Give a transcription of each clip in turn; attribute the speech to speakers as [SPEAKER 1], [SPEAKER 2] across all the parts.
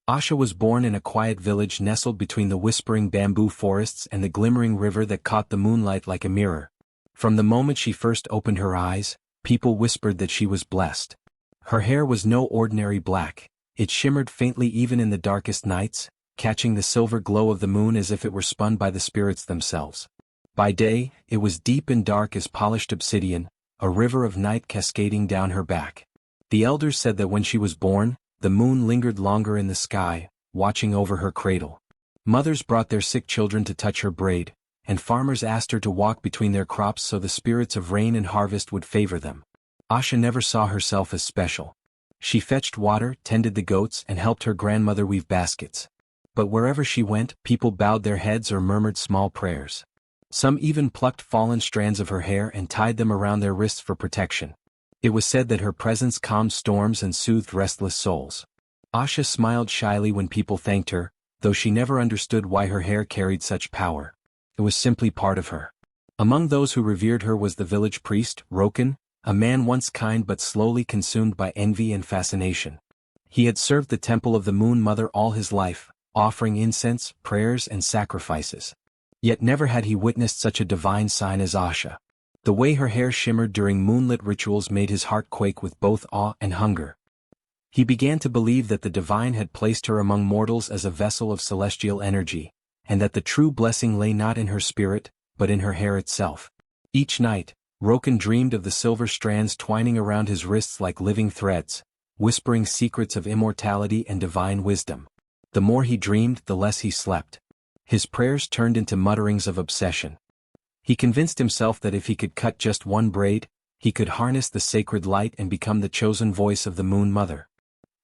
[SPEAKER 1] Asha was born in a quiet village nestled between the whispering bamboo forests and the glimmering river that caught the moonlight like a mirror. From the moment she first opened her eyes, people whispered that she was blessed. Her hair was no ordinary black. It shimmered faintly even in the darkest nights, catching the silver glow of the moon as if it were spun by the spirits themselves. By day, it was deep and dark as polished obsidian, a river of night cascading down her back. The elders said that when she was born, the moon lingered longer in the sky, watching over her cradle. Mothers brought their sick children to touch her braid, and farmers asked her to walk between their crops so the spirits of rain and harvest would favor them. Asha never saw herself as special. She fetched water, tended the goats, and helped her grandmother weave baskets. But wherever she went, people bowed their heads or murmured small prayers. Some even plucked fallen strands of her hair and tied them around their wrists for protection. It was said that her presence calmed storms and soothed restless souls. Asha smiled shyly when people thanked her, though she never understood why her hair carried such power. It was simply part of her. Among those who revered her was the village priest, Roken, a man once kind but slowly consumed by envy and fascination. He had served the temple of the Moon Mother all his life, offering incense, prayers, and sacrifices. Yet never had he witnessed such a divine sign as Asha. The way her hair shimmered during moonlit rituals made his heart quake with both awe and hunger. He began to believe that the divine had placed her among mortals as a vessel of celestial energy, and that the true blessing lay not in her spirit, but in her hair itself. Each night, Roken dreamed of the silver strands twining around his wrists like living threads, whispering secrets of immortality and divine wisdom. The more he dreamed, the less he slept. His prayers turned into mutterings of obsession. He convinced himself that if he could cut just one braid, he could harness the sacred light and become the chosen voice of the Moon Mother.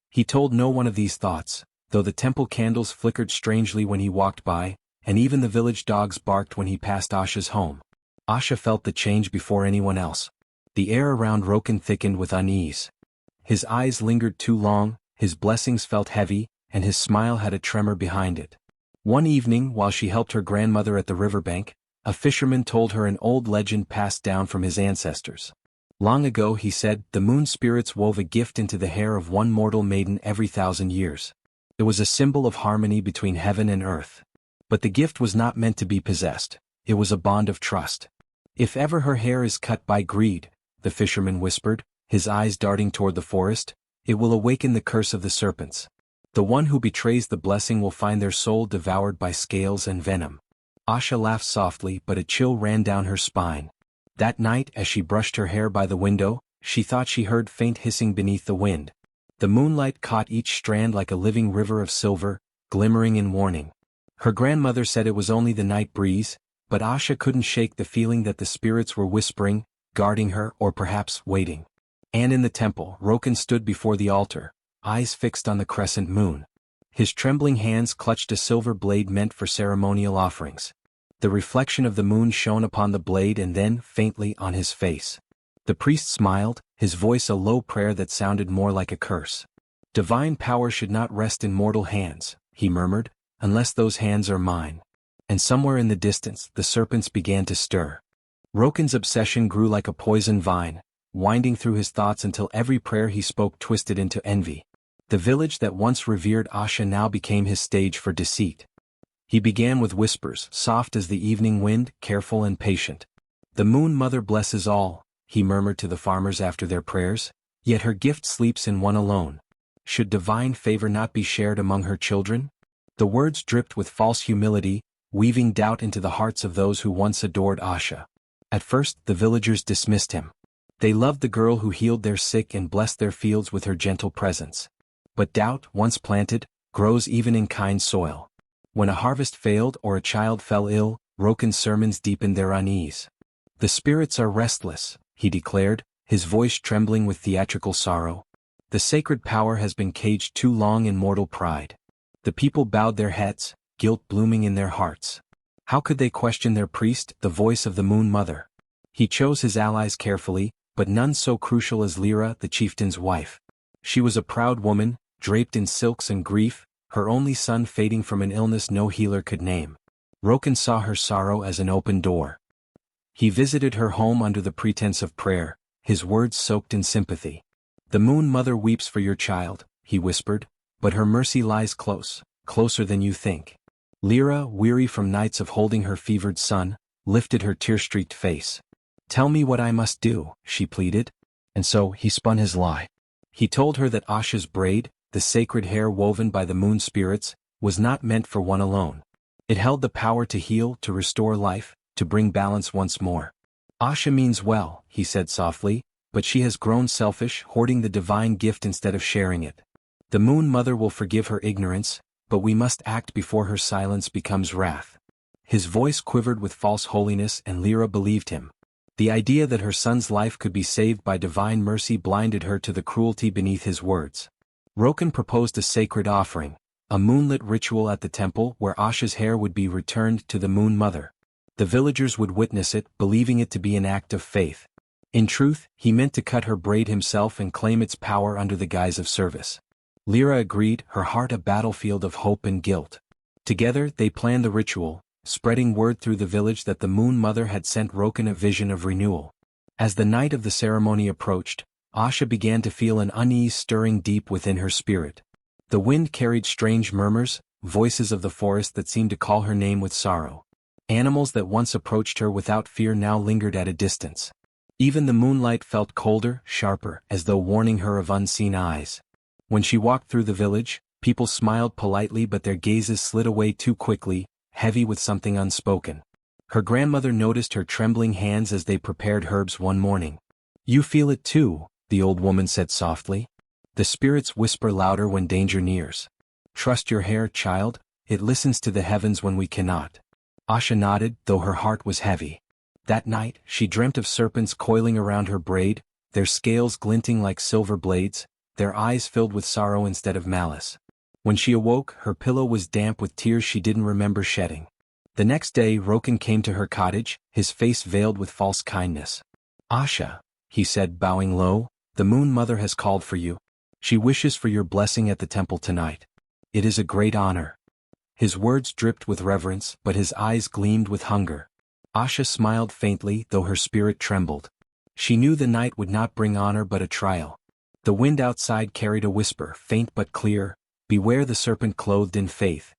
[SPEAKER 1] He told no one of these thoughts, though the temple candles flickered strangely when he walked by, and even the village dogs barked when he passed Asha's home. Asha felt the change before anyone else. The air around Roken thickened with unease. His eyes lingered too long, his blessings felt heavy, and his smile had a tremor behind it. One evening, while she helped her grandmother at the riverbank, a fisherman told her an old legend passed down from his ancestors. Long ago, he said, the moon spirits wove a gift into the hair of one mortal maiden every 1,000 years. It was a symbol of harmony between heaven and earth. But the gift was not meant to be possessed. It was a bond of trust. If ever her hair is cut by greed, the fisherman whispered, his eyes darting toward the forest, it will awaken the curse of the serpents. The one who betrays the blessing will find their soul devoured by scales and venom. Asha laughed softly, but a chill ran down her spine. That night, as she brushed her hair by the window, she thought she heard faint hissing beneath the wind. The moonlight caught each strand like a living river of silver, glimmering in warning. Her grandmother said it was only the night breeze, but Asha couldn't shake the feeling that the spirits were whispering, guarding her, or perhaps waiting. And in the temple, Roken stood before the altar, eyes fixed on the crescent moon. His trembling hands clutched a silver blade meant for ceremonial offerings. The reflection of the moon shone upon the blade and then, faintly, on his face. The priest smiled, his voice a low prayer that sounded more like a curse. Divine power should not rest in mortal hands, he murmured, unless those hands are mine. And somewhere in the distance, the serpents began to stir. Roken's obsession grew like a poison vine, winding through his thoughts until every prayer he spoke twisted into envy. The village that once revered Asha now became his stage for deceit. He began with whispers, soft as the evening wind, careful and patient. The Moon Mother blesses all, he murmured to the farmers after their prayers, yet her gift sleeps in one alone. Should divine favor not be shared among her children? The words dripped with false humility, weaving doubt into the hearts of those who once adored Asha. At first, the villagers dismissed him. They loved the girl who healed their sick and blessed their fields with her gentle presence. But doubt, once planted, grows even in kind soil. When a harvest failed or a child fell ill, Roken's sermons deepened their unease. The spirits are restless, he declared, his voice trembling with theatrical sorrow. The sacred power has been caged too long in mortal pride. The people bowed their heads, guilt blooming in their hearts. How could they question their priest, the voice of the Moon Mother? He chose his allies carefully, but none so crucial as Lyra, the chieftain's wife. She was a proud woman, draped in silks and grief, her only son fading from an illness no healer could name. Roken saw her sorrow as an open door. He visited her home under the pretense of prayer, his words soaked in sympathy. The Moon Mother weeps for your child, he whispered, But her mercy lies close, closer than you think. Lyra, weary from nights of holding her fevered son, lifted her tear-streaked face. Tell me what I must do, she pleaded. And so he spun his lie. He told her that Asha's braid, the sacred hair woven by the moon spirits, was not meant for one alone. It held the power to heal, to restore life, to bring balance once more. Asha means well, he said softly, but she has grown selfish, hoarding the divine gift instead of sharing it. The Moon Mother will forgive her ignorance, but we must act before her silence becomes wrath. His voice quivered with false holiness, and Lyra believed him. The idea that her son's life could be saved by divine mercy blinded her to the cruelty beneath his words. Roken proposed a sacred offering, a moonlit ritual at the temple where Asha's hair would be returned to the Moon Mother. The villagers would witness it, believing it to be an act of faith. In truth, he meant to cut her braid himself and claim its power under the guise of service. Lyra agreed, her heart a battlefield of hope and guilt. Together they planned the ritual, spreading word through the village that the Moon Mother had sent Roken a vision of renewal. As the night of the ceremony approached, Asha began to feel an unease stirring deep within her spirit. The wind carried strange murmurs, voices of the forest that seemed to call her name with sorrow. Animals that once approached her without fear now lingered at a distance. Even the moonlight felt colder, sharper, as though warning her of unseen eyes. When she walked through the village, people smiled politely, but their gazes slid away too quickly, heavy with something unspoken. Her grandmother noticed her trembling hands as they prepared herbs one morning. You feel it too, the old woman said softly. The spirits whisper louder when danger nears. Trust your hair, child, it listens to the heavens when we cannot. Asha nodded, though her heart was heavy. That night, she dreamt of serpents coiling around her braid, their scales glinting like silver blades, their eyes filled with sorrow instead of malice. When she awoke, her pillow was damp with tears she didn't remember shedding. The next day, Roken came to her cottage, his face veiled with false kindness. Asha, he said, bowing low, the Moon Mother has called for you. She wishes for your blessing at the temple tonight. It is a great honor. His words dripped with reverence, but his eyes gleamed with hunger. Asha smiled faintly, though her spirit trembled. She knew the night would not bring honor but a trial. The wind outside carried a whisper, faint but clear, beware the serpent clothed in faith.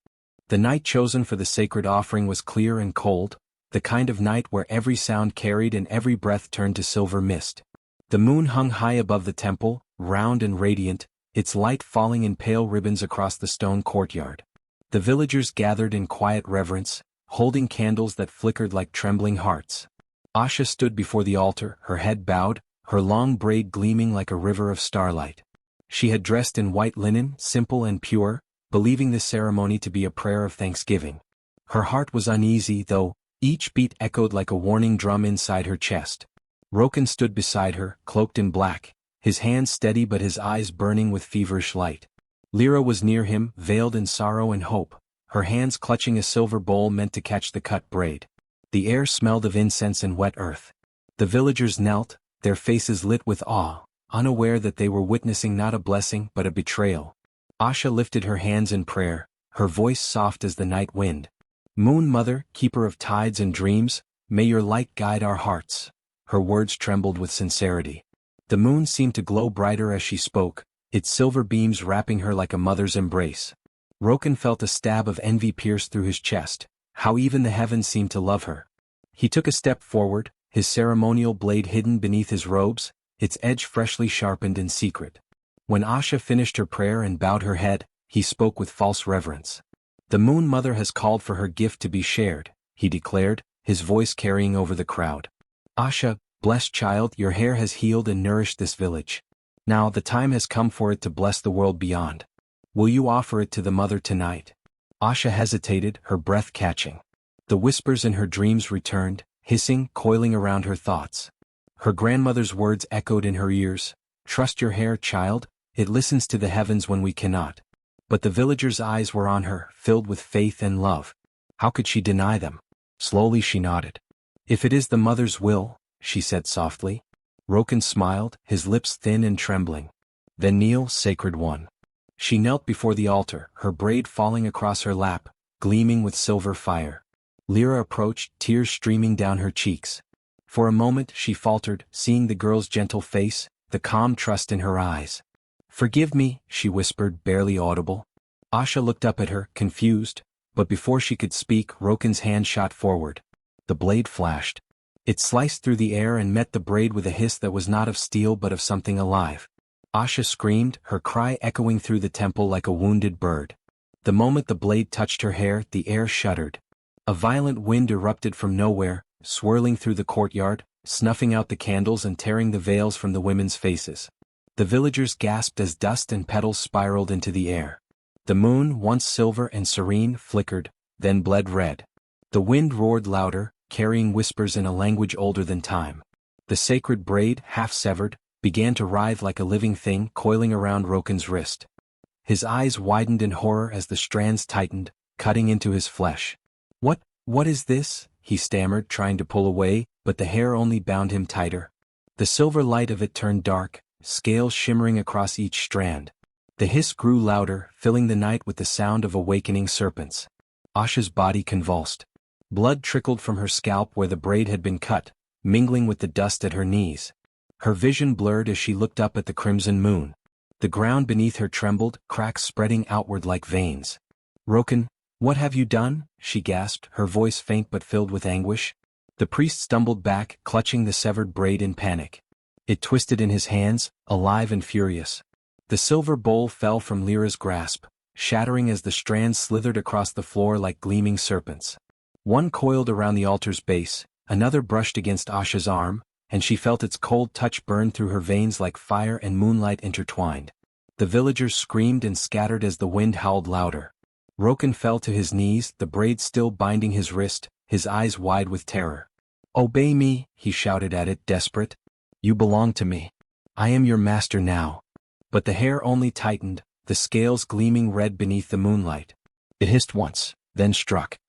[SPEAKER 1] The night chosen for the sacred offering was clear and cold, the kind of night where every sound carried and every breath turned to silver mist. The moon hung high above the temple, round and radiant, its light falling in pale ribbons across the stone courtyard. The villagers gathered in quiet reverence, holding candles that flickered like trembling hearts. Asha stood before the altar, her head bowed, her long braid gleaming like a river of starlight. She had dressed in white linen, simple and pure, believing the ceremony to be a prayer of thanksgiving. Her heart was uneasy, though, each beat echoed like a warning drum inside her chest. Roken stood beside her, cloaked in black, his hands steady but his eyes burning with feverish light. Lyra was near him, veiled in sorrow and hope, her hands clutching a silver bowl meant to catch the cut braid. The air smelled of incense and wet earth. The villagers knelt, their faces lit with awe, unaware that they were witnessing not a blessing but a betrayal. Asha lifted her hands in prayer, her voice soft as the night wind. Moon Mother, keeper of tides and dreams, may your light guide our hearts. Her words trembled with sincerity. The moon seemed to glow brighter as she spoke, its silver beams wrapping her like a mother's embrace. Roken felt a stab of envy pierce through his chest, how even the heavens seemed to love her. He took a step forward, his ceremonial blade hidden beneath his robes, its edge freshly sharpened in secret. When Asha finished her prayer and bowed her head, he spoke with false reverence. The Moon Mother has called for her gift to be shared, he declared, his voice carrying over the crowd. Asha, blessed child, your hair has healed and nourished this village. Now the time has come for it to bless the world beyond. Will you offer it to the Mother tonight? Asha hesitated, her breath catching. The whispers in her dreams returned, hissing, coiling around her thoughts. Her grandmother's words echoed in her ears, trust your hair, child, it listens to the heavens when we cannot. But the villagers' eyes were on her, filled with faith and love. How could she deny them? Slowly she nodded. If it is the Mother's will, she said softly. Roken smiled, his lips thin and trembling. Then kneel, sacred one. She knelt before the altar, her braid falling across her lap, gleaming with silver fire. Lyra approached, tears streaming down her cheeks. For a moment she faltered, seeing the girl's gentle face, the calm trust in her eyes. "Forgive me," she whispered, barely audible. Asha looked up at her, confused, but before she could speak, Roken's hand shot forward. The blade flashed. It sliced through the air and met the braid with a hiss that was not of steel but of something alive. Asha screamed, her cry echoing through the temple like a wounded bird. The moment the blade touched her hair, the air shuddered. A violent wind erupted from nowhere, swirling through the courtyard, snuffing out the candles and tearing the veils from the women's faces. The villagers gasped as dust and petals spiraled into the air. The moon, once silver and serene, flickered, then bled red. The wind roared louder, carrying whispers in a language older than time. The sacred braid, half severed, began to writhe like a living thing coiling around Roken's wrist. His eyes widened in horror as the strands tightened, cutting into his flesh. What is this?" he stammered, trying to pull away, but the hair only bound him tighter. The silver light of it turned dark, scales shimmering across each strand. The hiss grew louder, filling the night with the sound of awakening serpents. Asha's body convulsed. Blood trickled from her scalp where the braid had been cut, mingling with the dust at her knees. Her vision blurred as she looked up at the crimson moon. The ground beneath her trembled, cracks spreading outward like veins. "Roken, what have you done?" she gasped, her voice faint but filled with anguish. The priest stumbled back, clutching the severed braid in panic. It twisted in his hands, alive and furious. The silver bowl fell from Lyra's grasp, shattering as the strands slithered across the floor like gleaming serpents. One coiled around the altar's base, another brushed against Asha's arm, and she felt its cold touch burn through her veins like fire and moonlight intertwined. The villagers screamed and scattered as the wind howled louder. Roken fell to his knees, the braid still binding his wrist, his eyes wide with terror. "Obey me," he shouted at it, desperate. "You belong to me. I am your master now." But the hair only tightened, the scales gleaming red beneath the moonlight. It hissed once, then struck.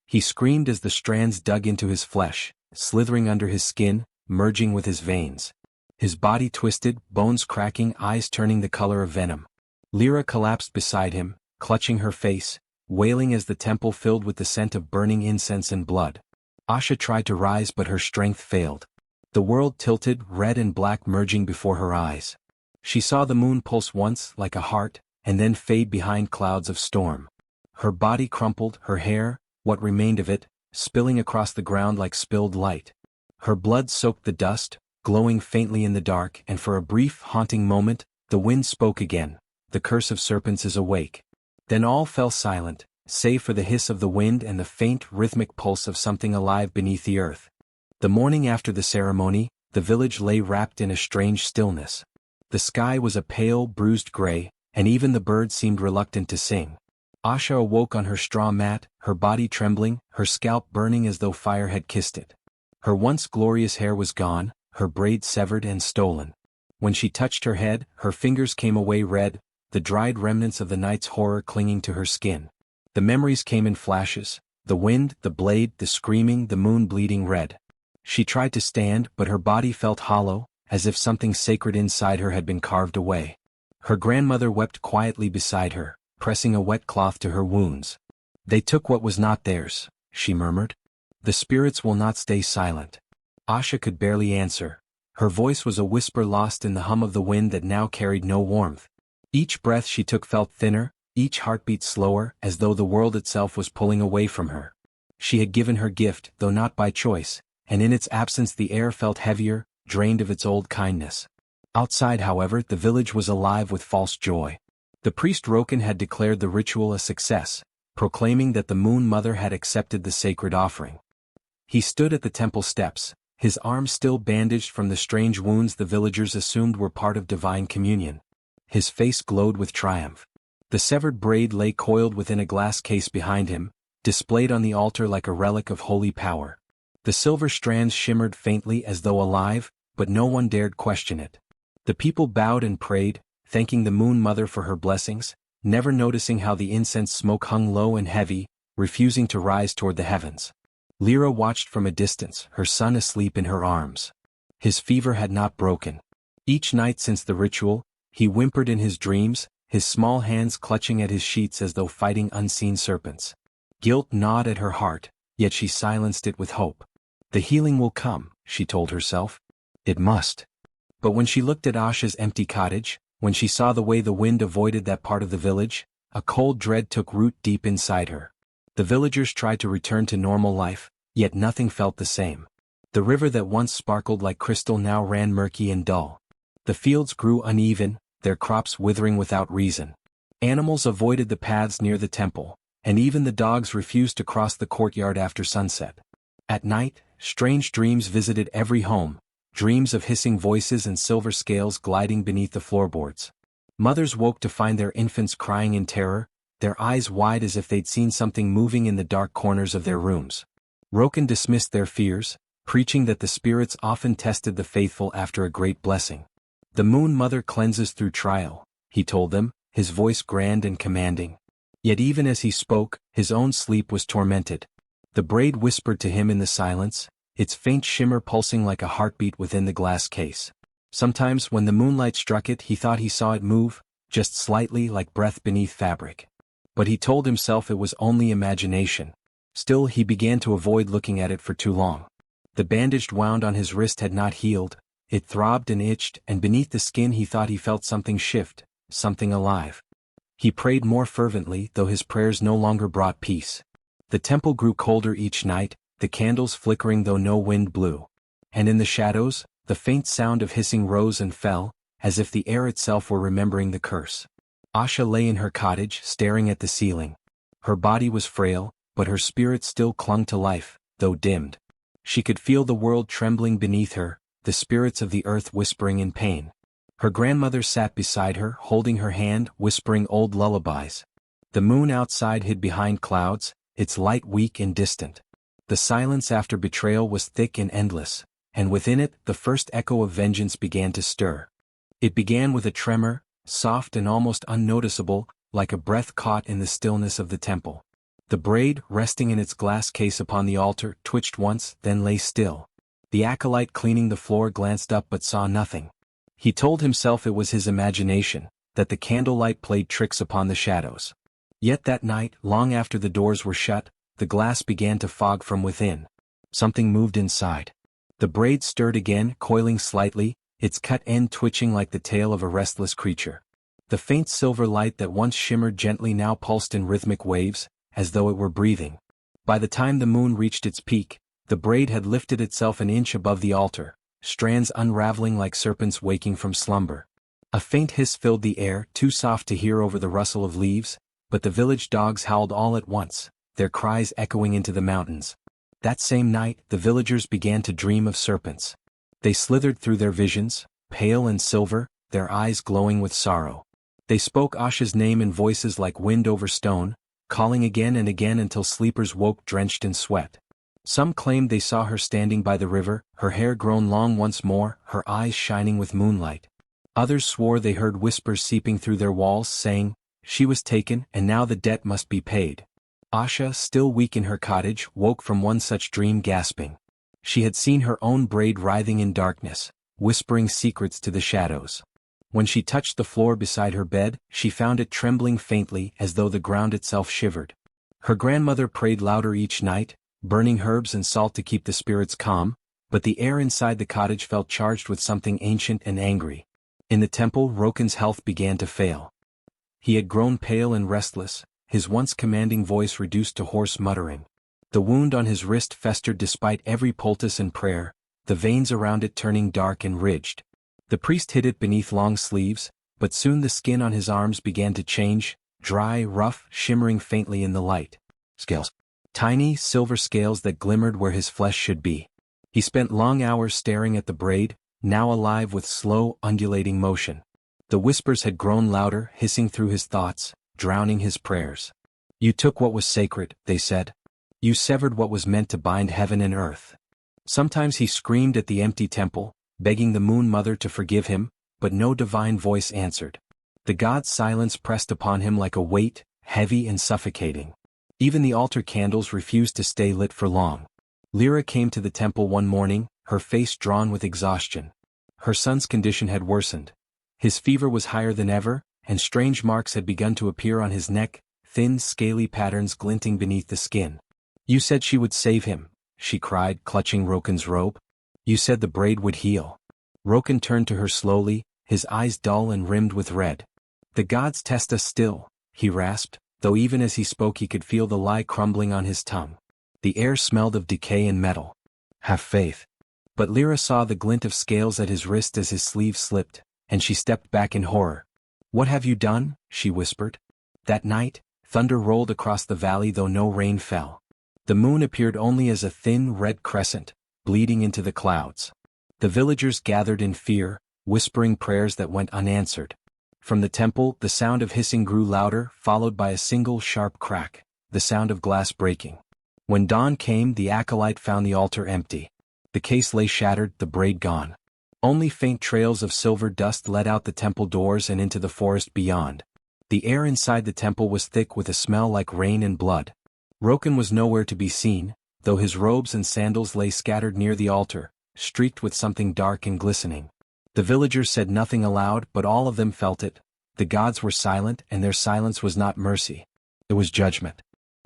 [SPEAKER 1] He screamed as the strands dug into his flesh, slithering under his skin, merging with his veins. His body twisted, bones cracking, eyes turning the color of venom. Lyra collapsed beside him, clutching her face, wailing as the temple filled with the scent of burning incense and blood. Asha tried to rise but her strength failed. The world tilted, red and black merging before her eyes. She saw the moon pulse once, like a heart, and then fade behind clouds of storm. Her body crumpled, her hair, what remained of it, spilling across the ground like spilled light. Her blood soaked the dust, glowing faintly in the dark, and for a brief, haunting moment, the wind spoke again. "The curse of serpents is awake." Then all fell silent, save for the hiss of the wind and the faint, rhythmic pulse of something alive beneath the earth. The morning after the ceremony, the village lay wrapped in a strange stillness. The sky was a pale, bruised gray, and even the birds seemed reluctant to sing. Asha awoke on her straw mat, her body trembling, her scalp burning as though fire had kissed it. Her once glorious hair was gone, her braid severed and stolen. When she touched her head, her fingers came away red, the dried remnants of the night's horror clinging to her skin. The memories came in flashes, the wind, the blade, the screaming, the moon bleeding red. She tried to stand, but her body felt hollow, as if something sacred inside her had been carved away. Her grandmother wept quietly beside her, pressing a wet cloth to her wounds. "They took what was not theirs," she murmured. "The spirits will not stay silent." Asha could barely answer. Her voice was a whisper lost in the hum of the wind that now carried no warmth. Each breath she took felt thinner, each heartbeat slower, as though the world itself was pulling away from her. She had given her gift, though not by choice, and in its absence the air felt heavier, drained of its old kindness. Outside, however, the village was alive with false joy. The priest Roken had declared the ritual a success, proclaiming that the Moon Mother had accepted the sacred offering. He stood at the temple steps, his arms still bandaged from the strange wounds the villagers assumed were part of divine communion. His face glowed with triumph. The severed braid lay coiled within a glass case behind him, displayed on the altar like a relic of holy power. The silver strands shimmered faintly as though alive, but no one dared question it. The people bowed and prayed, thanking the Moon Mother for her blessings, never noticing how the incense smoke hung low and heavy, refusing to rise toward the heavens. Lyra watched from a distance, her son asleep in her arms. His fever had not broken. Each night since the ritual, he whimpered in his dreams, his small hands clutching at his sheets as though fighting unseen serpents. Guilt gnawed at her heart, yet she silenced it with hope. "The healing will come," she told herself. "It must." But when she looked at Asha's empty cottage, When she saw the way the wind avoided that part of the village, a cold dread took root deep inside her. The villagers tried to return to normal life, yet nothing felt the same. The river that once sparkled like crystal now ran murky and dull. The fields grew uneven, their crops withering without reason. Animals avoided the paths near the temple, and even the dogs refused to cross the courtyard after sunset. At night, strange dreams visited every home, dreams of hissing voices and silver scales gliding beneath the floorboards. Mothers woke to find their infants crying in terror, their eyes wide as if they'd seen something moving in the dark corners of their rooms. Roken dismissed their fears, preaching that the spirits often tested the faithful after a great blessing. The Moon Mother cleanses through trial, he told them, his voice grand and commanding. Yet even as he spoke, his own sleep was tormented. The Braid whispered to him in the silence, its faint shimmer pulsing like a heartbeat within the glass case. Sometimes when the moonlight struck it he thought he saw it move, just slightly like breath beneath fabric. But he told himself it was only imagination. Still he began to avoid looking at it for too long. The bandaged wound on his wrist had not healed, it throbbed and itched, and beneath the skin he thought he felt something shift, something alive. He prayed more fervently, though his prayers no longer brought peace. The temple grew colder each night, the candles flickering though no wind blew. And in the shadows, the faint sound of hissing rose and fell, as if the air itself were remembering the curse. Asha lay in her cottage, staring at the ceiling. Her body was frail, but her spirit still clung to life, though dimmed. She could feel the world trembling beneath her, the spirits of the earth whispering in pain. Her grandmother sat beside her, holding her hand, whispering old lullabies. The moon outside hid behind clouds, its light weak and distant. The silence after betrayal was thick and endless, and within it the first echo of vengeance began to stir. It began with a tremor, soft and almost unnoticeable, like a breath caught in the stillness of the temple. The braid, resting in its glass case upon the altar, twitched once, then lay still. The acolyte cleaning the floor glanced up but saw nothing. He told himself it was his imagination, that the candlelight played tricks upon the shadows. Yet that night, long after the doors were shut, the glass began to fog from within. Something moved inside. The braid stirred again, coiling slightly, its cut end twitching like the tail of a restless creature. The faint silver light that once shimmered gently now pulsed in rhythmic waves, as though it were breathing. By the time the moon reached its peak, the braid had lifted itself an inch above the altar, strands unraveling like serpents waking from slumber. A faint hiss filled the air, too soft to hear over the rustle of leaves, but the village dogs howled all at once, their cries echoing into the mountains. That same night, the villagers began to dream of serpents. They slithered through their visions, pale and silver, their eyes glowing with sorrow. They spoke Asha's name in voices like wind over stone, calling again and again until sleepers woke drenched in sweat. Some claimed they saw her standing by the river, her hair grown long once more, her eyes shining with moonlight. Others swore they heard whispers seeping through their walls saying, "She was taken, and now the debt must be paid." Asha, still weak in her cottage, woke from one such dream gasping. She had seen her own braid writhing in darkness, whispering secrets to the shadows. When she touched the floor beside her bed, she found it trembling faintly as though the ground itself shivered. Her grandmother prayed louder each night, burning herbs and salt to keep the spirits calm, but the air inside the cottage felt charged with something ancient and angry. In the temple, Roken's health began to fail. He had grown pale and restless, his once commanding voice reduced to hoarse muttering. The wound on his wrist festered despite every poultice and prayer, the veins around it turning dark and ridged. The priest hid it beneath long sleeves, but soon the skin on his arms began to change, dry, rough, shimmering faintly in the light. Scales. Tiny, silver scales that glimmered where his flesh should be. He spent long hours staring at the braid, now alive with slow, undulating motion. The whispers had grown louder, hissing through his thoughts, drowning his prayers. "You took what was sacred," they said. "You severed what was meant to bind heaven and earth." Sometimes he screamed at the empty temple, begging the Moon Mother to forgive him, but no divine voice answered. The god's silence pressed upon him like a weight, heavy and suffocating. Even the altar candles refused to stay lit for long. Lyra came to the temple one morning, her face drawn with exhaustion. Her son's condition had worsened. His fever was higher than ever, and strange marks had begun to appear on his neck, thin scaly patterns glinting beneath the skin. "You said she would save him," she cried, clutching Roken's robe. "You said the braid would heal." Roken turned to her slowly, his eyes dull and rimmed with red. "The gods test us still," he rasped, though even as he spoke he could feel the lie crumbling on his tongue. The air smelled of decay and metal. "Have faith." But Lyra saw the glint of scales at his wrist as his sleeve slipped, and she stepped back in horror. "What have you done?" she whispered. That night, thunder rolled across the valley though no rain fell. The moon appeared only as a thin red crescent, bleeding into the clouds. The villagers gathered in fear, whispering prayers that went unanswered. From the temple, the sound of hissing grew louder, followed by a single sharp crack, the sound of glass breaking. When dawn came, the acolyte found the altar empty. The case lay shattered, the braid gone. Only faint trails of silver dust led out the temple doors and into the forest beyond. The air inside the temple was thick with a smell like rain and blood. Roken was nowhere to be seen, though his robes and sandals lay scattered near the altar, streaked with something dark and glistening. The villagers said nothing aloud, but all of them felt it. The gods were silent, and their silence was not mercy. It was judgment.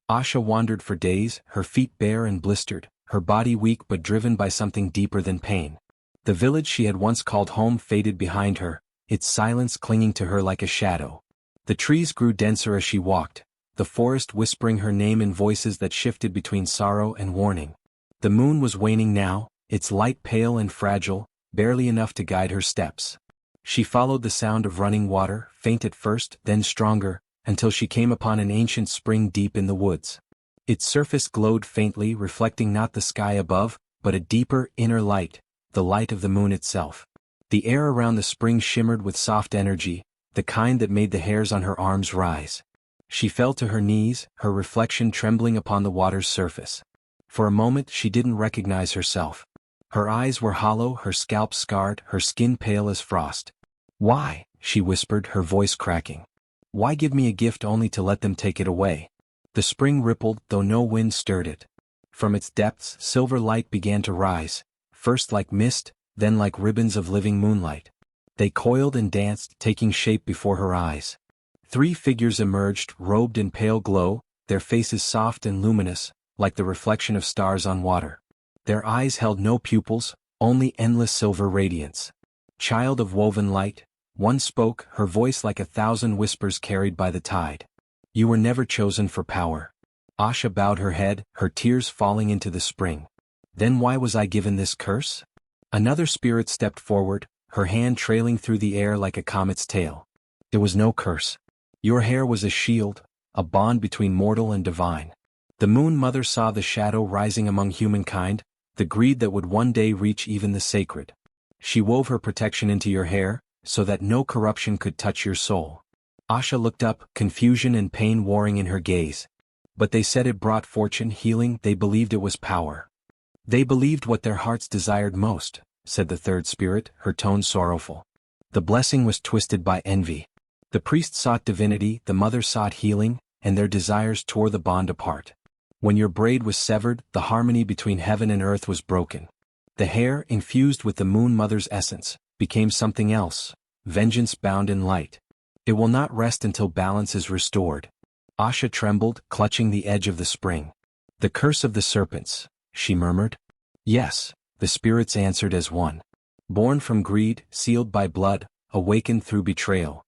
[SPEAKER 1] Asha wandered for days, her feet bare and blistered, her body weak but driven by something deeper than pain. The village she had once called home faded behind her, its silence clinging to her like a shadow. The trees grew denser as she walked, the forest whispering her name in voices that shifted between sorrow and warning. The moon was waning now, its light pale and fragile, barely enough to guide her steps. She followed the sound of running water, faint at first, then stronger, until she came upon an ancient spring deep in the woods. Its surface glowed faintly, reflecting not the sky above, but a deeper, inner light, the light of the moon itself. The air around the spring shimmered with soft energy, the kind that made the hairs on her arms rise. She fell to her knees, her reflection trembling upon the water's surface. For a moment she didn't recognize herself. Her eyes were hollow, her scalp scarred, her skin pale as frost. "Why?" she whispered, her voice cracking. "Why give me a gift only to let them take it away?" The spring rippled, though no wind stirred it. From its depths silver light began to rise, first like mist, then like ribbons of living moonlight. They coiled and danced, taking shape before her eyes. 3 figures emerged, robed in pale glow, their faces soft and luminous, like the reflection of stars on water. Their eyes held no pupils, only endless silver radiance. "Child of woven light," one spoke, her voice like 1,000 whispers carried by the tide. "You were never chosen for power." Asha bowed her head, her tears falling into the spring. "Then why was I given this curse?" Another spirit stepped forward, her hand trailing through the air like a comet's tail. "It was no curse. Your hair was a shield, a bond between mortal and divine." The Moon Mother saw the shadow rising among humankind, the greed that would one day reach even the sacred. She wove her protection into your hair, so that no corruption could touch your soul. Asha looked up, confusion and pain warring in her gaze. "But they said it brought fortune, healing, they believed it was power." "They believed what their hearts desired most," said the third spirit, her tone sorrowful. "The blessing was twisted by envy. The priest sought divinity, the mother sought healing, and their desires tore the bond apart. When your braid was severed, the harmony between heaven and earth was broken. The hair, infused with the Moon Mother's essence, became something else, vengeance bound in light. It will not rest until balance is restored." Asha trembled, clutching the edge of the spring. "The curse of the serpents," she murmured. "Yes," the spirits answered as one. "Born from greed, sealed by blood, awakened through betrayal."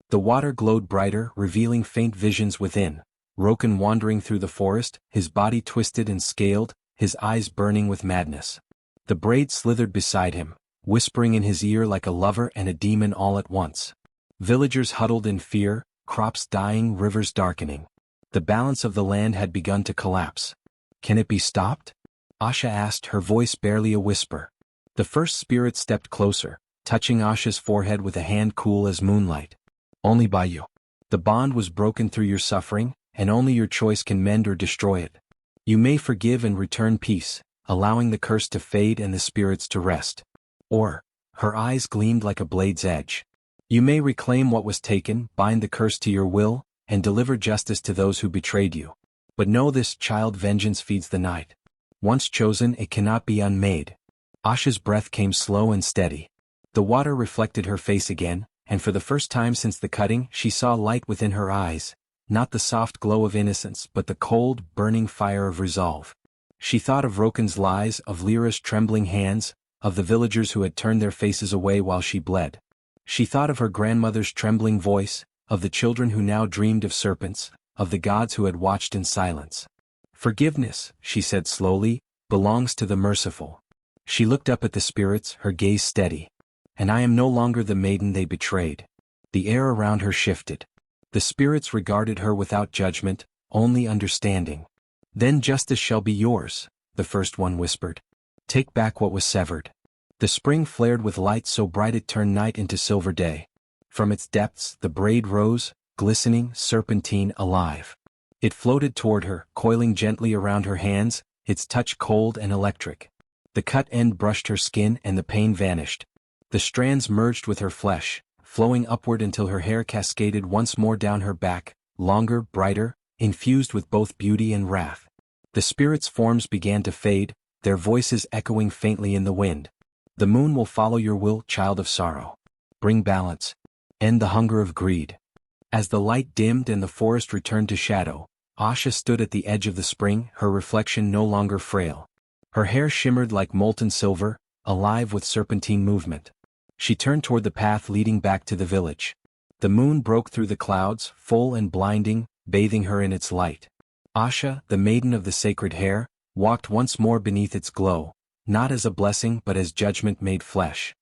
[SPEAKER 1] The water glowed brighter, revealing faint visions within. Roken wandering through the forest, his body twisted and scaled, his eyes burning with madness. The braid slithered beside him, whispering in his ear like a lover and a demon all at once. Villagers huddled in fear, crops dying, rivers darkening. The balance of the land had begun to collapse. "Can it be stopped?" Asha asked, her voice barely a whisper. The first spirit stepped closer, touching Asha's forehead with a hand cool as moonlight. "Only by you. The bond was broken through your suffering, and only your choice can mend or destroy it. You may forgive and return peace, allowing the curse to fade and the spirits to rest. Or," her eyes gleamed like a blade's edge, "you may reclaim what was taken, bind the curse to your will, and deliver justice to those who betrayed you. But know this, child, vengeance feeds the night. Once chosen, it cannot be unmade." Asha's breath came slow and steady. The water reflected her face again, and for the first time since the cutting she saw light within her eyes, not the soft glow of innocence but the cold, burning fire of resolve. She thought of Roken's lies, of Lyra's trembling hands, of the villagers who had turned their faces away while she bled. She thought of her grandmother's trembling voice, of the children who now dreamed of serpents, of the gods who had watched in silence. "Forgiveness," she said slowly, "belongs to the merciful." She looked up at the spirits, her gaze steady. "And I am no longer the maiden they betrayed." The air around her shifted. The spirits regarded her without judgment, only understanding. "Then justice shall be yours," the first one whispered. "Take back what was severed." The spring flared with light so bright it turned night into silver day. From its depths the braid rose, glistening, serpentine, alive. It floated toward her, coiling gently around her hands, its touch cold and electric. The cut end brushed her skin and the pain vanished. The strands merged with her flesh, flowing upward until her hair cascaded once more down her back, longer, brighter, infused with both beauty and wrath. The spirits' forms began to fade, their voices echoing faintly in the wind. "The moon will follow your will, child of sorrow. Bring balance. End the hunger of greed." As the light dimmed and the forest returned to shadow, Asha stood at the edge of the spring, her reflection no longer frail. Her hair shimmered like molten silver, alive with serpentine movement. She turned toward the path leading back to the village. The moon broke through the clouds, full and blinding, bathing her in its light. Asha, the maiden of the sacred hair, walked once more beneath its glow, not as a blessing but as judgment made flesh.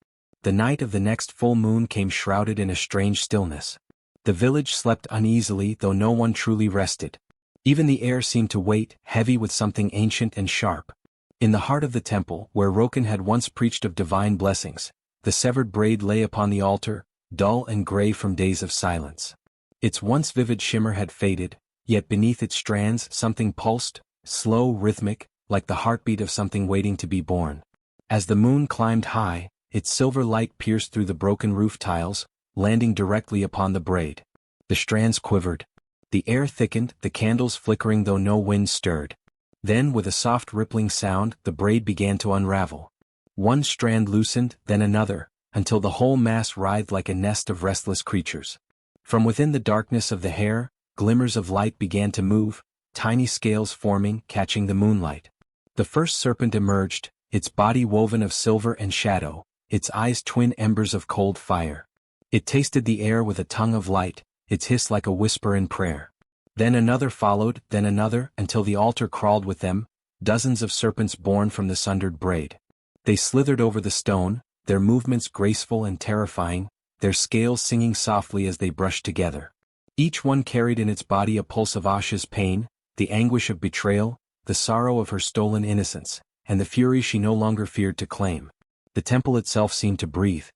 [SPEAKER 1] The night of the next full moon came shrouded in a strange stillness. The village slept uneasily though no one truly rested. Even the air seemed to wait, heavy with something ancient and sharp. In the heart of the temple, where Roken had once preached of divine blessings, the severed braid lay upon the altar, dull and gray from days of silence. Its once vivid shimmer had faded, yet beneath its strands something pulsed, slow, rhythmic, like the heartbeat of something waiting to be born. As the moon climbed high, its silver light pierced through the broken roof tiles, landing directly upon the braid. The strands quivered. The air thickened, the candles flickering though no wind stirred. Then with a soft rippling sound, the braid began to unravel. One strand loosened, then another, until the whole mass writhed like a nest of restless creatures. From within the darkness of the hair, glimmers of light began to move, tiny scales forming, catching the moonlight. The first serpent emerged, its body woven of silver and shadow, its eyes twin embers of cold fire. It tasted the air with a tongue of light, its hiss like a whisper in prayer. Then another followed, then another, until the altar crawled with them, dozens of serpents born from the sundered braid. They slithered over the stone, their movements graceful and terrifying, their scales singing softly as they brushed together. Each one carried in its body a pulse of Asha's pain, the anguish of betrayal, the sorrow of her stolen innocence, and the fury she no longer feared to claim. The temple itself seemed to breathe.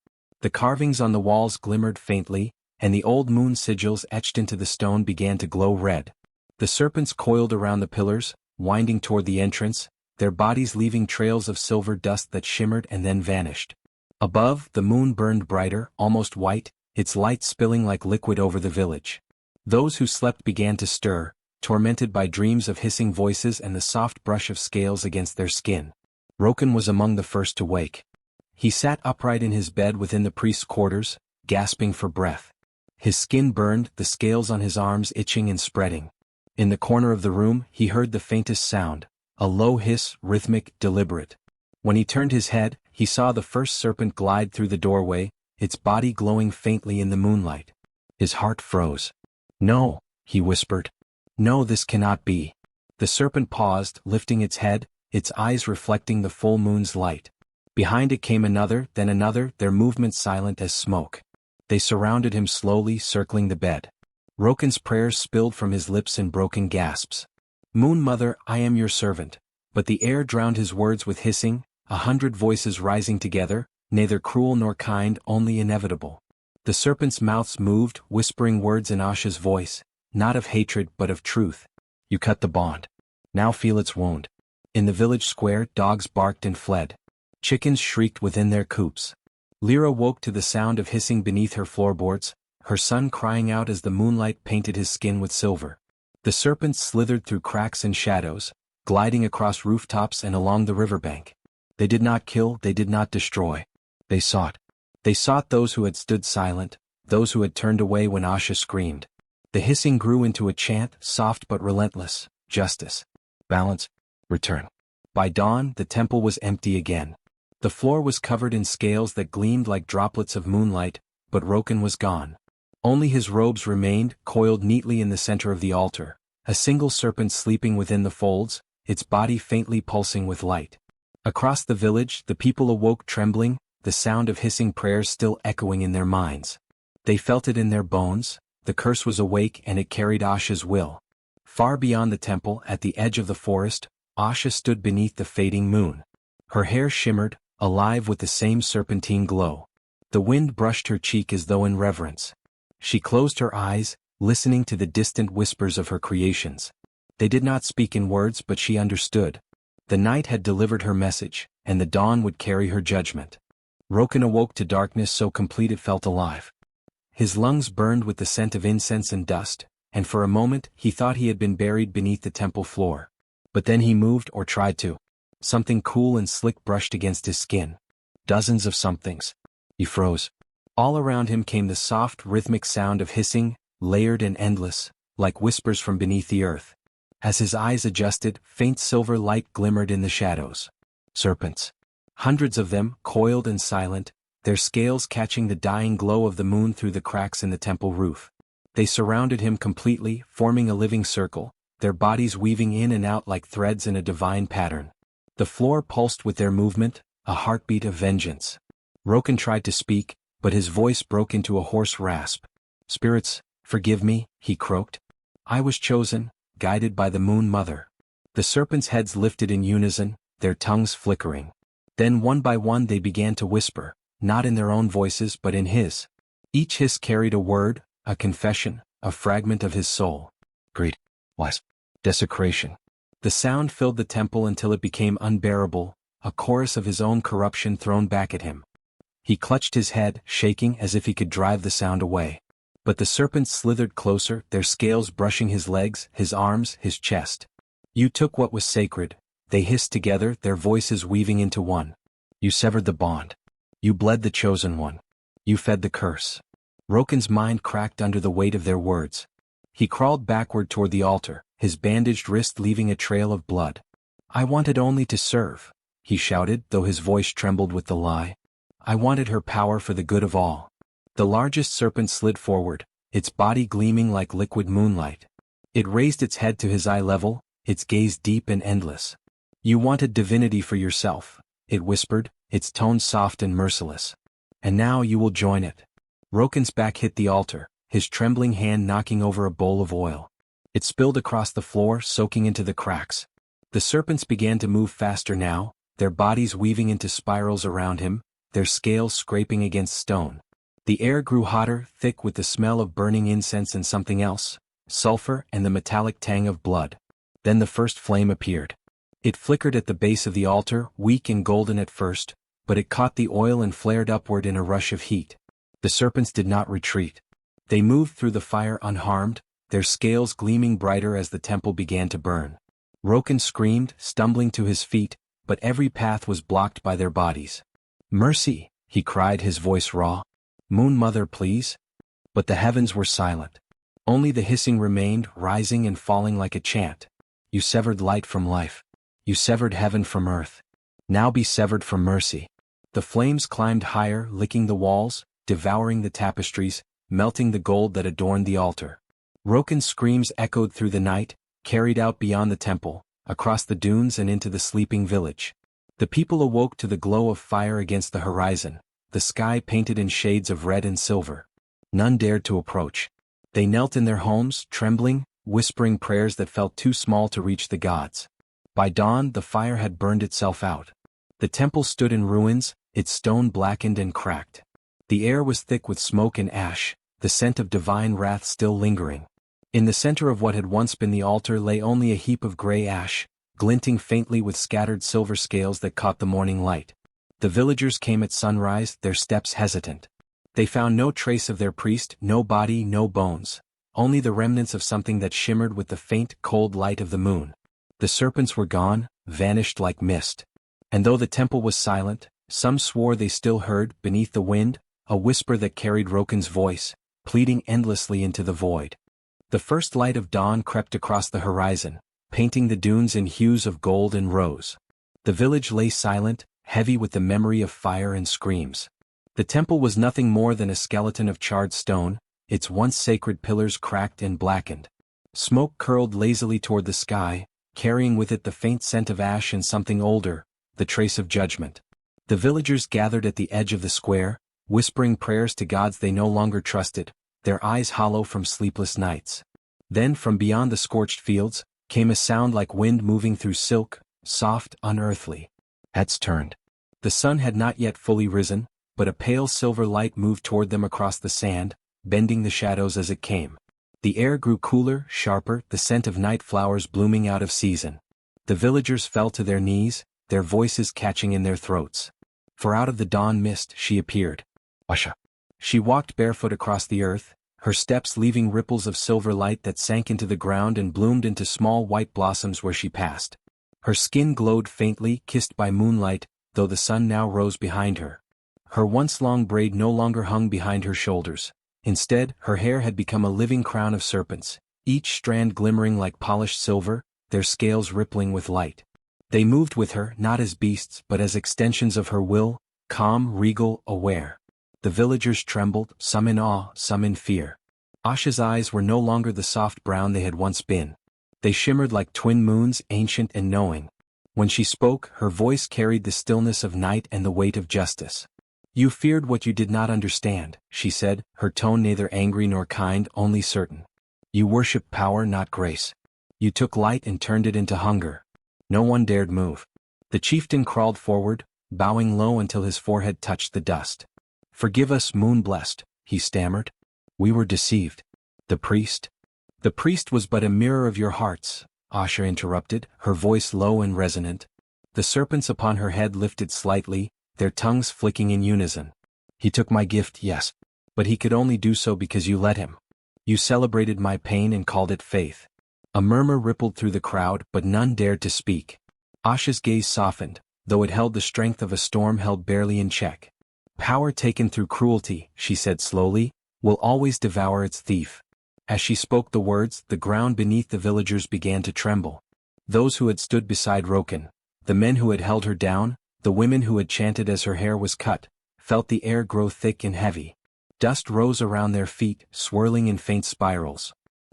[SPEAKER 1] The carvings on the walls glimmered faintly, and the old moon sigils etched into the stone began to glow red. The serpents coiled around the pillars, winding toward the entrance, their bodies leaving trails of silver dust that shimmered and then vanished. Above, the moon burned brighter, almost white, its light spilling like liquid over the village. Those who slept began to stir, tormented by dreams of hissing voices and the soft brush of scales against their skin. Roken was among the first to wake. He sat upright in his bed within the priest's quarters, gasping for breath. His skin burned, the scales on his arms itching and spreading. In the corner of the room, he heard the faintest sound, a low hiss, rhythmic, deliberate. When he turned his head, he saw the first serpent glide through the doorway, its body glowing faintly in the moonlight. His heart froze. "No," he whispered. "No, this cannot be." The serpent paused, lifting its head, its eyes reflecting the full moon's light. Behind it came another, then another, their movements silent as smoke. They surrounded him slowly, circling the bed. Roken's prayers spilled from his lips in broken gasps. "Moon Mother, I am your servant." But the air drowned his words with hissing, 100 voices rising together, neither cruel nor kind, only inevitable. The serpents' mouths moved, whispering words in Asha's voice, not of hatred but of truth. "You cut the bond. Now feel its wound." In the village square, dogs barked and fled. Chickens shrieked within their coops. Lyra woke to the sound of hissing beneath her floorboards, her son crying out as the moonlight painted his skin with silver. The serpents slithered through cracks and shadows, gliding across rooftops and along the riverbank. They did not kill, they did not destroy. They sought. They sought those who had stood silent, those who had turned away when Asha screamed. The hissing grew into a chant, soft but relentless: justice, balance, return. By dawn, the temple was empty again. The floor was covered in scales that gleamed like droplets of moonlight, but Roken was gone. Only his robes remained, coiled neatly in the center of the altar, a single serpent sleeping within the folds, its body faintly pulsing with light. Across the village, the people awoke trembling, the sound of hissing prayers still echoing in their minds. They felt it in their bones, the curse was awake and it carried Asha's will. Far beyond the temple, at the edge of the forest, Asha stood beneath the fading moon. Her hair shimmered, alive with the same serpentine glow. The wind brushed her cheek as though in reverence. She closed her eyes, listening to the distant whispers of her creations. They did not speak in words, but she understood. The night had delivered her message, and the dawn would carry her judgment. Roken awoke to darkness so complete it felt alive. His lungs burned with the scent of incense and dust, and for a moment he thought he had been buried beneath the temple floor. But then he moved or tried to. Something cool and slick brushed against his skin. Dozens of somethings. He froze. All around him came the soft, rhythmic sound of hissing, layered and endless, like whispers from beneath the earth. As his eyes adjusted, faint silver light glimmered in the shadows. Serpents. Hundreds of them, coiled and silent, their scales catching the dying glow of the moon through the cracks in the temple roof. They surrounded him completely, forming a living circle, their bodies weaving in and out like threads in a divine pattern. The floor pulsed with their movement, a heartbeat of vengeance. Roken tried to speak, but his voice broke into a hoarse rasp. "Spirits, forgive me," he croaked. "I was chosen, guided by the Moon Mother." The serpents' heads lifted in unison, their tongues flickering. Then one by one they began to whisper, not in their own voices but in his. Each hiss carried a word, a confession, a fragment of his soul. Greed. Wise. Desecration. The sound filled the temple until it became unbearable, a chorus of his own corruption thrown back at him. He clutched his head, shaking as if he could drive the sound away. But the serpents slithered closer, their scales brushing his legs, his arms, his chest. "You took what was sacred," they hissed together, their voices weaving into one. "You severed the bond. You bled the chosen one. You fed the curse." Roken's mind cracked under the weight of their words. He crawled backward toward the altar, his bandaged wrist leaving a trail of blood. "I wanted only to serve," he shouted, though his voice trembled with the lie. "I wanted her power for the good of all." The largest serpent slid forward, its body gleaming like liquid moonlight. It raised its head to his eye level, its gaze deep and endless. "You wanted divinity for yourself," it whispered, its tone soft and merciless. "And now you will join it." Roken's back hit the altar, his trembling hand knocking over a bowl of oil. It spilled across the floor, soaking into the cracks. The serpents began to move faster now, their bodies weaving into spirals around him, their scales scraping against stone. The air grew hotter, thick with the smell of burning incense and something else, sulfur and the metallic tang of blood. Then the first flame appeared. It flickered at the base of the altar, weak and golden at first, but it caught the oil and flared upward in a rush of heat. The serpents did not retreat. They moved through the fire unharmed, their scales gleaming brighter as the temple began to burn. Roken screamed, stumbling to his feet, but every path was blocked by their bodies. "Mercy," he cried, his voice raw. "Moon Mother, please." But the heavens were silent. Only the hissing remained, rising and falling like a chant. "You severed light from life. You severed heaven from earth. Now be severed from mercy." The flames climbed higher, licking the walls, devouring the tapestries, melting the gold that adorned the altar. Roken's screams echoed through the night, carried out beyond the temple, across the dunes and into the sleeping village. The people awoke to the glow of fire against the horizon, the sky painted in shades of red and silver. None dared to approach. They knelt in their homes, trembling, whispering prayers that felt too small to reach the gods. By dawn, the fire had burned itself out. The temple stood in ruins, its stone blackened and cracked. The air was thick with smoke and ash, the scent of divine wrath still lingering. In the center of what had once been the altar lay only a heap of gray ash, glinting faintly with scattered silver scales that caught the morning light. The villagers came at sunrise, their steps hesitant. They found no trace of their priest, no body, no bones, only the remnants of something that shimmered with the faint, cold light of the moon. The serpents were gone, vanished like mist. And though the temple was silent, some swore they still heard, beneath the wind, a whisper that carried Roken's voice, pleading endlessly into the void. The first light of dawn crept across the horizon, painting the dunes in hues of gold and rose. The village lay silent, heavy with the memory of fire and screams. The temple was nothing more than a skeleton of charred stone, its once sacred pillars cracked and blackened. Smoke curled lazily toward the sky, carrying with it the faint scent of ash and something older, the trace of judgment. The villagers gathered at the edge of the square, whispering prayers to gods they no longer trusted, their eyes hollow from sleepless nights. Then from beyond the scorched fields, came a sound like wind moving through silk, soft, unearthly. Heads turned. The sun had not yet fully risen, but a pale silver light moved toward them across the sand, bending the shadows as it came. The air grew cooler, sharper, the scent of night flowers blooming out of season. The villagers fell to their knees, their voices catching in their throats. For out of the dawn mist she appeared. Asha. She walked barefoot across the earth, her steps leaving ripples of silver light that sank into the ground and bloomed into small white blossoms where she passed. Her skin glowed faintly, kissed by moonlight, though the sun now rose behind her. Her once long braid no longer hung behind her shoulders. Instead, her hair had become a living crown of serpents, each strand glimmering like polished silver, their scales rippling with light. They moved with her not as beasts but as extensions of her will, calm, regal, aware. The villagers trembled, some in awe, some in fear. Asha's eyes were no longer the soft brown they had once been. They shimmered like twin moons, ancient and knowing. When she spoke, her voice carried the stillness of night and the weight of justice. You feared what you did not understand, she said, her tone neither angry nor kind, only certain. You worshipped power, not grace. You took light and turned it into hunger. No one dared move. The chieftain crawled forward, bowing low until his forehead touched the dust. Forgive us, moon-blessed, he stammered. We were deceived. The priest? The priest was but a mirror of your hearts, Asha interrupted, her voice low and resonant. The serpents upon her head lifted slightly, their tongues flicking in unison. He took my gift, yes. But he could only do so because you let him. You celebrated my pain and called it faith. A murmur rippled through the crowd, but none dared to speak. Asha's gaze softened, though it held the strength of a storm held barely in check. Power taken through cruelty, she said slowly, will always devour its thief. As she spoke the words, the ground beneath the villagers began to tremble. Those who had stood beside Roken, the men who had held her down, the women who had chanted as her hair was cut, felt the air grow thick and heavy. Dust rose around their feet, swirling in faint spirals.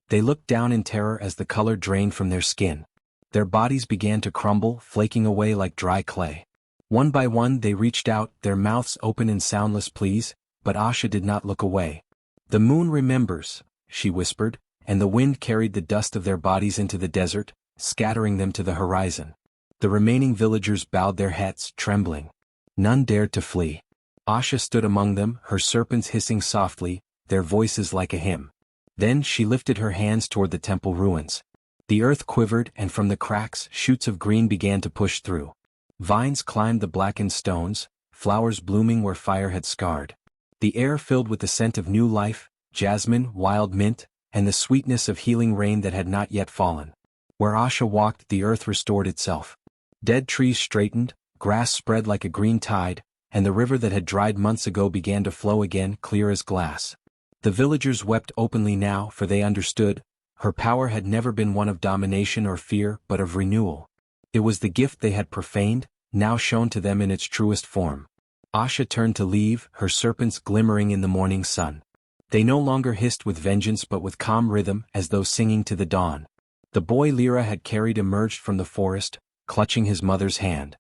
[SPEAKER 1] They looked down in terror as the color drained from their skin. Their bodies began to crumble, flaking away like dry clay. One by one they reached out, their mouths open in soundless pleas, but Asha did not look away. The moon remembers, she whispered, and the wind carried the dust of their bodies into the desert, scattering them to the horizon. The remaining villagers bowed their heads, trembling. None dared to flee. Asha stood among them, her serpents hissing softly, their voices like a hymn. Then she lifted her hands toward the temple ruins. The earth quivered, and from the cracks, shoots of green began to push through. Vines climbed the blackened stones, flowers blooming where fire had scarred. The air filled with the scent of new life, jasmine, wild mint, and the sweetness of healing rain that had not yet fallen. Where Asha walked, the earth restored itself. Dead trees straightened, grass spread like a green tide, and the river that had dried months ago began to flow again, clear as glass. The villagers wept openly now, for they understood, her power had never been one of domination or fear, but of renewal. It was the gift they had profaned, now shown to them in its truest form. Asha turned to leave, her serpents glimmering in the morning sun. They no longer hissed with vengeance but with calm rhythm, as though singing to the dawn. The boy Lyra had carried emerged from the forest, clutching his mother's hand.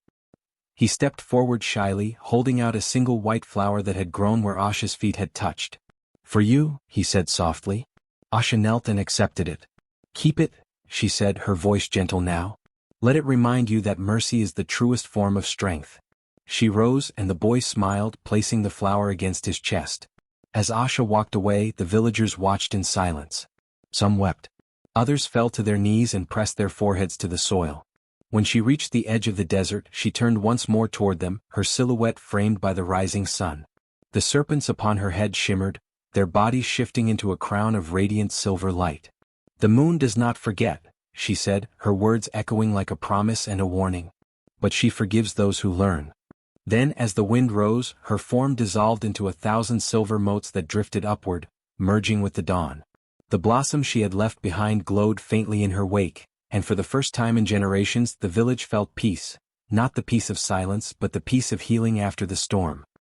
[SPEAKER 1] He stepped forward shyly, holding out a single white flower that had grown where Asha's feet had touched. For you, he said softly. Asha knelt and accepted it. Keep it, she said, her voice gentle now. Let it remind you that mercy is the truest form of strength. She rose, and the boy smiled, placing the flower against his chest. As Asha walked away, the villagers watched in silence. Some wept. Others fell to their knees and pressed their foreheads to the soil. When she reached the edge of the desert, she turned once more toward them, her silhouette framed by the rising sun. The serpents upon her head shimmered, their bodies shifting into a crown of radiant silver light. The moon does not forget, she said, her words echoing like a promise and a warning. But she forgives those who learn. Then, as the wind rose, her form dissolved into 1,000 silver motes that drifted upward, merging with the dawn. The blossoms she had left behind glowed faintly in her wake, and for the first time in generations the village felt peace, not the peace of silence but the peace of healing after the storm.